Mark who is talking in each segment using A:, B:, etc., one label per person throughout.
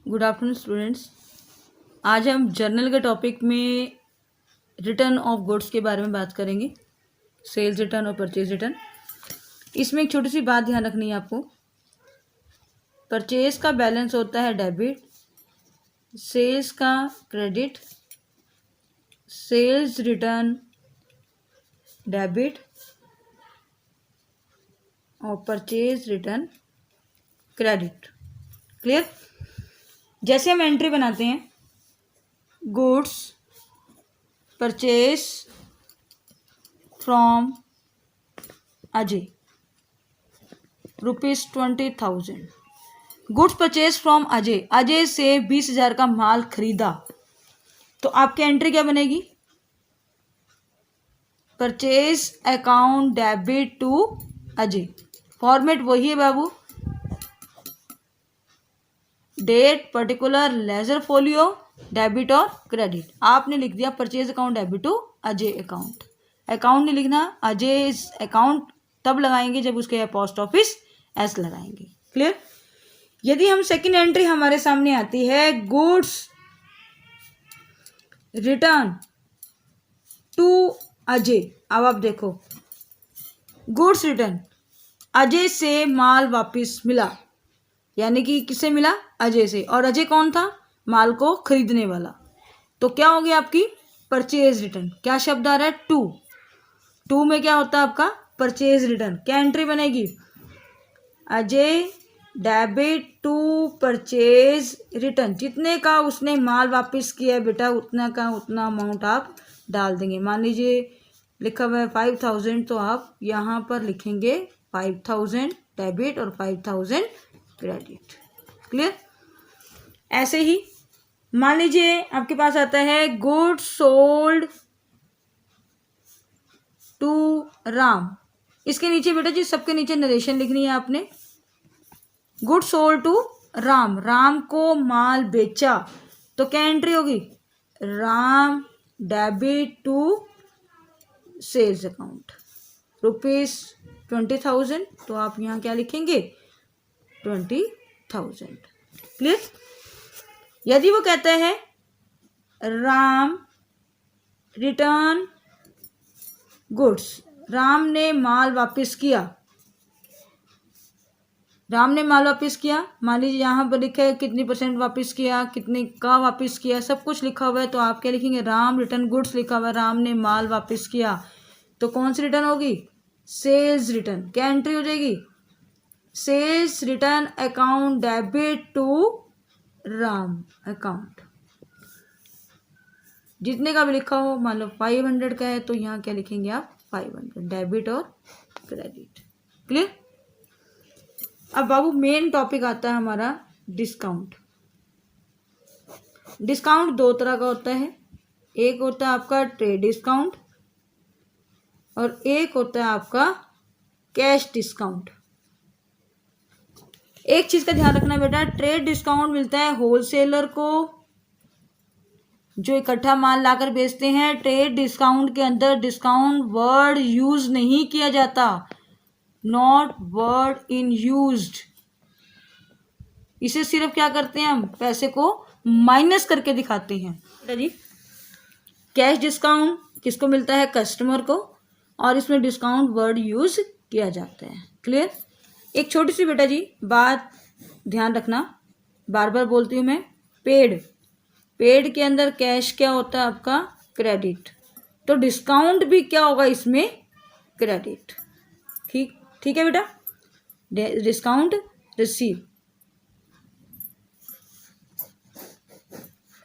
A: Good afternoon students. आज हम journal के टॉपिक में रिटर्न ऑफ गुड्स के बारे में बात करेंगे, सेल्स रिटर्न और परचेज रिटर्न। इसमें एक छोटी सी बात ध्यान रखनी है आपको। परचेज का बैलेंस होता है डेबिट, सेल्स का क्रेडिट, सेल्स रिटर्न डेबिट और परचेज रिटर्न क्रेडिट। क्लियर? जैसे हम एंट्री बनाते हैं, goods purchase from Ajay ₹20,000। Goods purchase from Ajay, Ajay से 20,000 का माल खरीदा, तो आपकी एंट्री क्या बनेगी? Purchase account debit to Ajay. Format वही है बाबू, date, particular, ledger folio, debit और क्रेडिट। आपने लिख दिया purchase account debit to Ajay account. Account नहीं लिखना, अजय अकाउंट तब लगाएंगे जब उसके पोस्ट ऑफिस एस लगाएंगे। क्लियर? यदि हम सेकंड एंट्री हमारे सामने आती है, गुड्स रिटर्न टू अजय। अब आप देखो, गुड्स रिटर्न, अजय से माल वापस मिला, यानी कि किससे मिला? अजय से। और अजय कौन था? माल को खरीदने वाला। तो क्या हो गया आपकी? Purchase return. क्या शब्द आ रहा है? टू में क्या होता है आपका? Purchase return. क्या एंट्री बनेगी? Ajay debit to purchase return. जितने का उसने माल वापस किया बेटा, उतना का उतना अमाउंट आप डाल देंगे। मान लीजिए लिखा हुआ है 5,000, तो आप यहाँ पर लिखेंगे 5,000 डेबिट और 5,000 क्रेडिट। क्लियर? ऐसे ही मान लीजिए आपके पास आता है गुड्स सोल्ड टू राम। इसके नीचे बेटा जी सबके नीचे नरेशन लिखनी है आपने। Goods sold to Ram, Ram को माल बेचा, तो क्या एंट्री होगी? Ram debit to sales account ₹20,000, तो आप यहाँ क्या लिखेंगे? 20,000। क्लियर? यदि वो कहते हैं राम रिटर्न गुड्स, राम ने माल वापस किया, राम ने माल वापस किया, मान लीजिए यहाँ पर लिखा है कितनी % वापस किया, कितने का वापस किया, सब कुछ लिखा हुआ है, तो आप क्या लिखेंगे? राम रिटर्न गुड्स लिखा हुआ है, राम ने माल वापस किया, तो कौन सी रिटर्न होगी? Sales return. क्या एंट्री हो जाएगी? Sales return account debit to Ram account. जितने का भी लिखा हो, मान लो 500 का है, तो यहाँ क्या लिखेंगे आप? 500 डेबिट और क्रेडिट। क्लियर? अब बाबू मेन टॉपिक आता है हमारा डिस्काउंट। डिस्काउंट दो तरह का होता है, एक होता है आपका ट्रेड डिस्काउंट और एक होता है आपका कैश डिस्काउंट। एक चीज का ध्यान रखना बेटा, ट्रेड डिस्काउंट मिलता है होलसेलर को जो इकट्ठा माल लाकर बेचते हैं। ट्रेड डिस्काउंट के अंदर डिस्काउंट वर्ड यूज नहीं किया जाता, नॉट वर्ड इन यूज्ड। इसे सिर्फ क्या करते हैं हम? पैसे को माइनस करके दिखाते हैं जी। कैश डिस्काउंट किसको मिलता है? कस्टमर को, और इसमें डिस्काउंट वर्ड यूज किया जाता है। क्लियर? एक छोटी सी बेटा जी बात ध्यान रखना, बार बार बोलती हूँ मैं। पेड के अंदर कैश क्या होता है आपका? क्रेडिट। तो डिस्काउंट भी क्या होगा इसमें? क्रेडिट। ठीक है बेटा। डिस्काउंट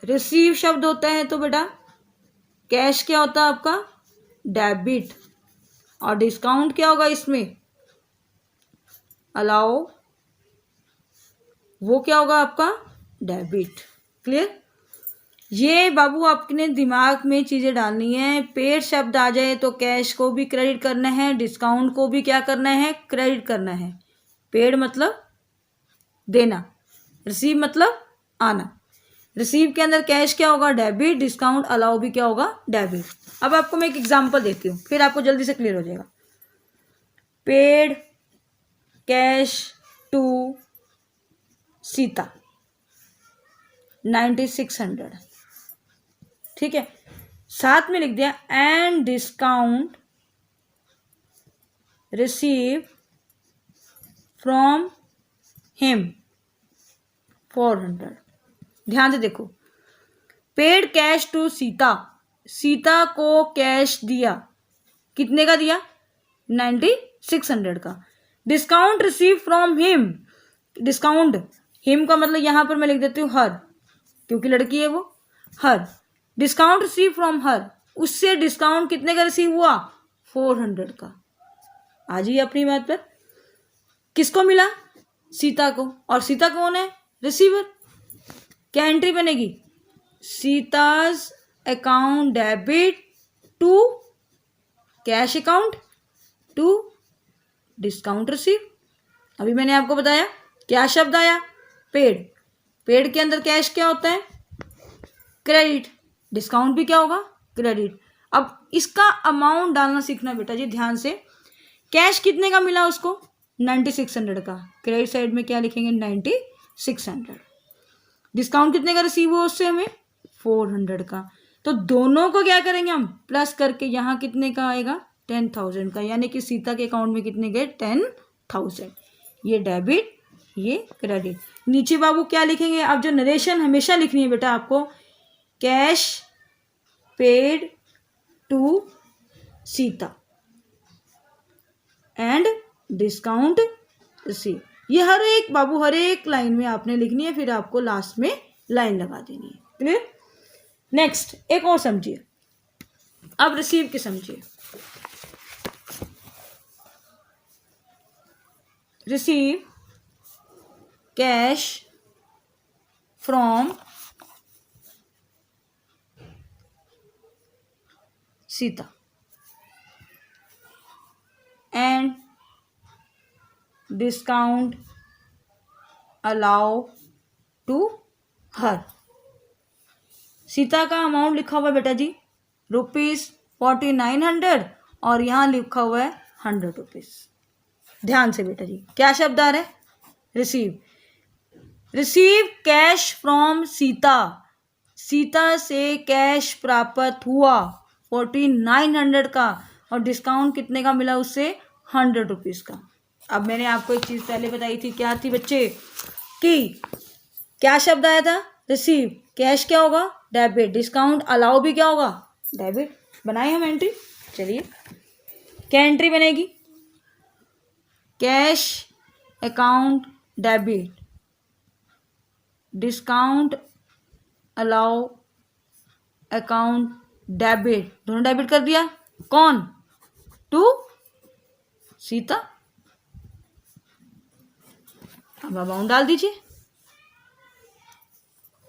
A: रिसीव शब्द होता है, तो बेटा कैश क्या होता है आपका? डेबिट। और डिस्काउंट क्या होगा इसमें? अलाउ, वो क्या होगा आपका? डेबिट। क्लियर? ये बाबू आपने दिमाग में चीजें डालनी है। पेड शब्द आ जाए तो कैश को भी क्रेडिट करना है, डिस्काउंट को भी क्या करना है? क्रेडिट करना है। पेड मतलब देना, रिसीव मतलब आना। रिसीव के अंदर कैश क्या होगा? डेबिट। डिस्काउंट अलाउ भी क्या होगा? डेबिट। अब आपको मैं एक एग्जांपल देती हूँ, फिर आपको जल्दी से क्लियर हो जाएगा। पेड कैश टू सीता, 9600, ठीक है। साथ में लिख दिया and discount receive from him 400। ध्यान से देखो, paid cash to Sita, Sita को कैश दिया, कितने का दिया? 9600 का। Discount receive from him, discount him का मतलब यहां पर मैं लिख देती हूँ हर, क्योंकि लड़की है वो, हर। डिस्काउंट रिसीव फ्रॉम हर, उससे डिस्काउंट कितने का रिसीव हुआ? 400 का। आ जाइए अपनी बात पर, किसको मिला? सीता को। और सीता कौन है? रिसीवर। क्या एंट्री बनेगी? Sita's account debit to cash account to discount receive. अभी मैंने आपको बताया क्या शब्द आया? पेड। पेड के अंदर कैश क्या होता है? क्रेडिट। डिस्काउंट भी क्या होगा? क्रेडिट। अब इसका अमाउंट डालना सीखना बेटा जी ध्यान से। कैश कितने का मिला उसको? 9600 का। क्रेडिट साइड में क्या लिखेंगे? 9600। डिस्काउंट कितने का रिसीव हुआ उससे हमें? 400 का। तो दोनों को क्या करेंगे हम? प्लस करके यहाँ कितने का आएगा? 10,000 का। यानी कि सीता के अकाउंट में कितने गए? 10,000। ये डेबिट, ये क्रेडिट। नीचे बाबू क्या लिखेंगे? अब जो नरेशन हमेशा लिखनी है बेटा आपको, cash paid to Sita and discount receive. ये हर एक बाबू हर एक लाइन में आपने लिखनी है, फिर आपको लास्ट में लाइन लगा देनी है। क्लियर? नेक्स्ट एक और समझिए, अब रिसीव के समझिए। Receive cash from Sita and discount allow to her. Sita का अमाउंट लिखा हुआ है बेटा जी ₹4900 और यहाँ लिखा हुआ है 100 रुपीज। ध्यान से बेटा जी, क्या शब्द आ रहा है? Receive. Receive cash from Sita, Sita से कैश प्राप्त हुआ 4900 का, और डिस्काउंट कितने का मिला उससे? 100 रुपीज का। अब मैंने आपको एक चीज पहले बताई थी, क्या थी बच्चे? कि क्या शब्द आया था? रिसीव। कैश क्या होगा? डेबिट। डिस्काउंट अलाउ भी क्या होगा? डेबिट। बनाए हम एंट्री। चलिए क्या एंट्री बनेगी? Cash account debit, discount allow account debit, दोनों डेबिट कर दिया। कौन? टू सीता। अब अमाउंट डाल दीजिए।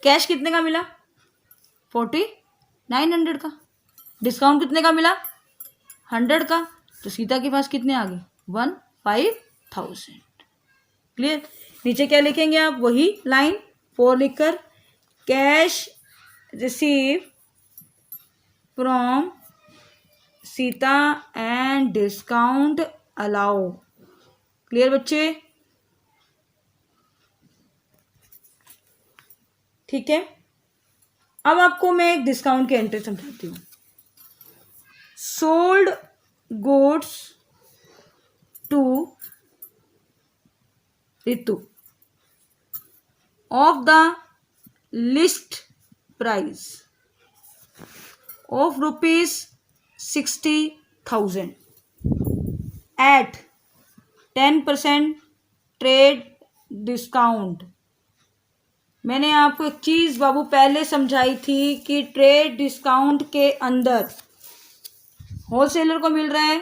A: कैश कितने का मिला? 4900 का। डिस्काउंट कितने का मिला? 100 का। तो सीता के पास कितने आ गए? 15,000। क्लियर? नीचे क्या लिखेंगे आप? वही लाइन 4 लिखकर, cash receive from Sita and discount allow. Clear बच्चे? ठीक है। अब आपको मैं एक डिस्काउंट की एंट्री समझाती हूँ। Sold goods to Ritu of the list price of ₹60,000 at 10% trade discount. मैंने आपको एक चीज बाबू पहले समझाई थी कि ट्रेड डिस्काउंट के अंदर होलसेलर को मिल रहा है,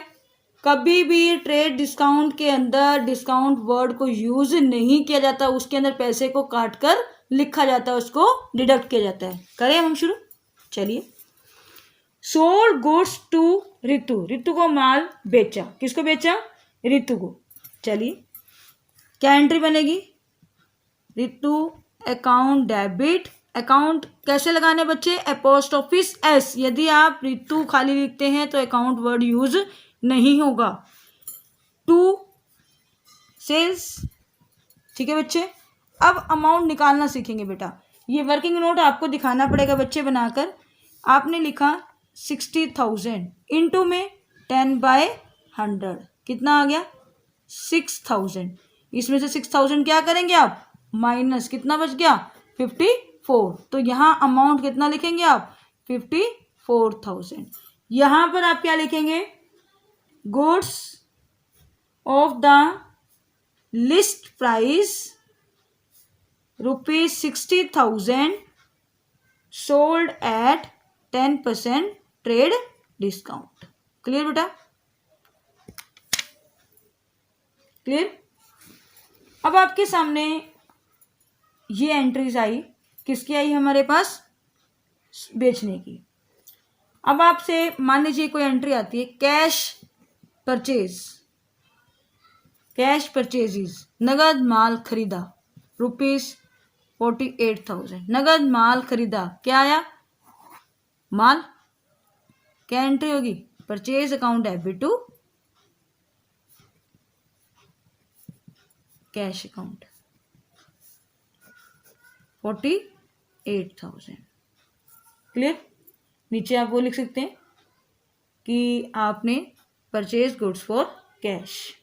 A: कभी भी ट्रेड डिस्काउंट के अंदर डिस्काउंट वर्ड को यूज नहीं किया जाता, उसके अंदर पैसे को काट कर लिखा जाता है, उसको डिडक्ट किया जाता है। करें हम शुरू? चलिए। Sold goods to Ritu, Ritu को माल बेचा। किसको बेचा? रितु को। चलिए क्या एंट्री बनेगी? Ritu account debit. अकाउंट कैसे लगाने बच्चे? अपोस्ट्रोफिस एस। यदि आप रितु खाली लिखते हैं तो अकाउंट वर्ड यूज नहीं होगा। To sales. ठीक है बच्चे? अब अमाउंट निकालना सीखेंगे बेटा। ये वर्किंग नोट आपको दिखाना पड़ेगा बच्चे बनाकर। आपने लिखा 60,000 इंटू में 10/100 कितना आ गया 6,000। इसमें से 6,000 क्या करेंगे आप माइनस, कितना बच गया 54। तो यहाँ अमाउंट कितना लिखेंगे आप 54,000। यहाँ पर आप क्या लिखेंगे goods of the list price ₹60,000 sold at 10% trade discount. Clear बेटा, क्लियर। अब आपके सामने ये एंट्रीज आई, किसकी आई हमारे पास बेचने की। अब आपसे मान लीजिए कोई एंट्री आती है कैश परचेज, कैश परचेजेस, नगद माल खरीदा ₹48,000। नगद माल खरीदा, क्या आया माल, क्या एंट्री होगी purchase account debit to cash account 48,000। Clear. नीचे आप वो लिख सकते हैं कि आपने परचेज गुड्स फॉर कैश।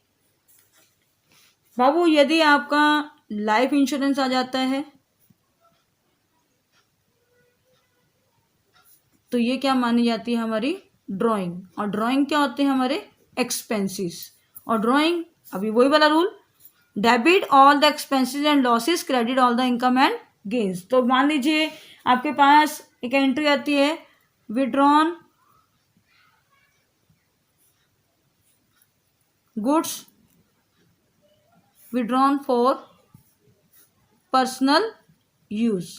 A: बाबू यदि आपका लाइफ इंश्योरेंस आ जाता है तो ये क्या मानी जाती है हमारी ड्राइंग, और ड्राइंग क्या होते हैं हमारे एक्सपेंसेस। और ड्राइंग अभी वही वाला rule, debit all the expenses and losses, credit all the income and gains. तो मान लीजिए आपके पास एक एंट्री आती है withdrawn goods withdrawn for personal use,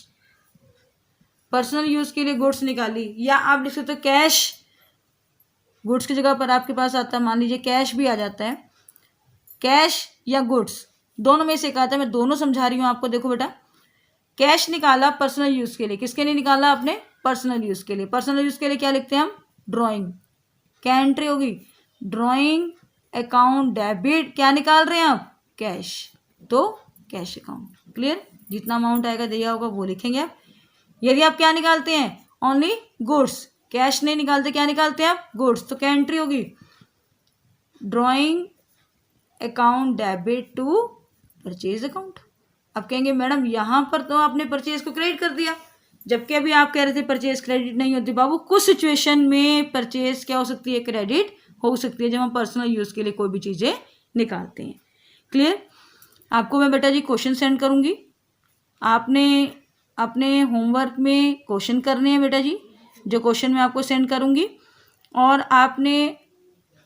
A: personal use के लिए गुड्स निकाली, या आप लिख सकते हो कैश गुड्स की जगह पर आपके पास आता है, मान लीजिए कैश भी आ जाता है, कैश या गुड्स दोनों में से एक आता है। मैं दोनों समझा रही हूँ आपको। देखो बेटा, कैश निकाला पर्सनल यूज के लिए, किसके लिए निकाला आपने पर्सनल यूज के लिए। पर्सनल यूज के लिए क्या लिखते हैं हम ड्राइंग, क्या एंट्री होगी ड्राइंग अकाउंट डेबिट, क्या निकाल रहे हैं आप कैश, तो कैश अकाउंट। क्लियर, जितना अमाउंट आएगा दिया होगा वो लिखेंगे आप। यदि आप क्या निकालते हैं ओनली गुड्स, कैश नहीं निकालते, क्या निकालते हैं आप गुड्स, तो क्या एंट्री होगी drawing account debit to purchase account. अब कहेंगे मैडम यहाँ पर तो आपने परचेज को क्रेडिट कर दिया, जबकि अभी आप कह रहे थे परचेज क्रेडिट नहीं होती। बाबू कुछ सिचुएशन में परचेज क्या हो सकती है क्रेडिट हो सकती है, जब हम पर्सनल यूज के लिए कोई भी चीजें निकालते हैं। क्लियर। आपको मैं बेटा जी क्वेश्चन सेंड करूंगी, आपने अपने होमवर्क में क्वेश्चन करने हैं बेटा जी, जो क्वेश्चन मैं आपको सेंड करूंगी, और आपने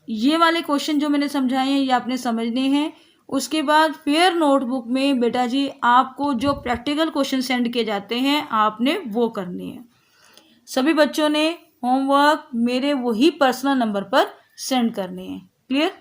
A: ये वाले क्वेश्चन जो मैंने समझाए हैं ये आपने समझने हैं। उसके बाद फिर नोटबुक में बेटा जी आपको जो प्रैक्टिकल क्वेश्चन सेंड किए जाते हैं आपने वो करने हैं। सभी बच्चों ने होमवर्क मेरे वही पर्सनल नंबर पर सेंड करने हैं। क्लियर।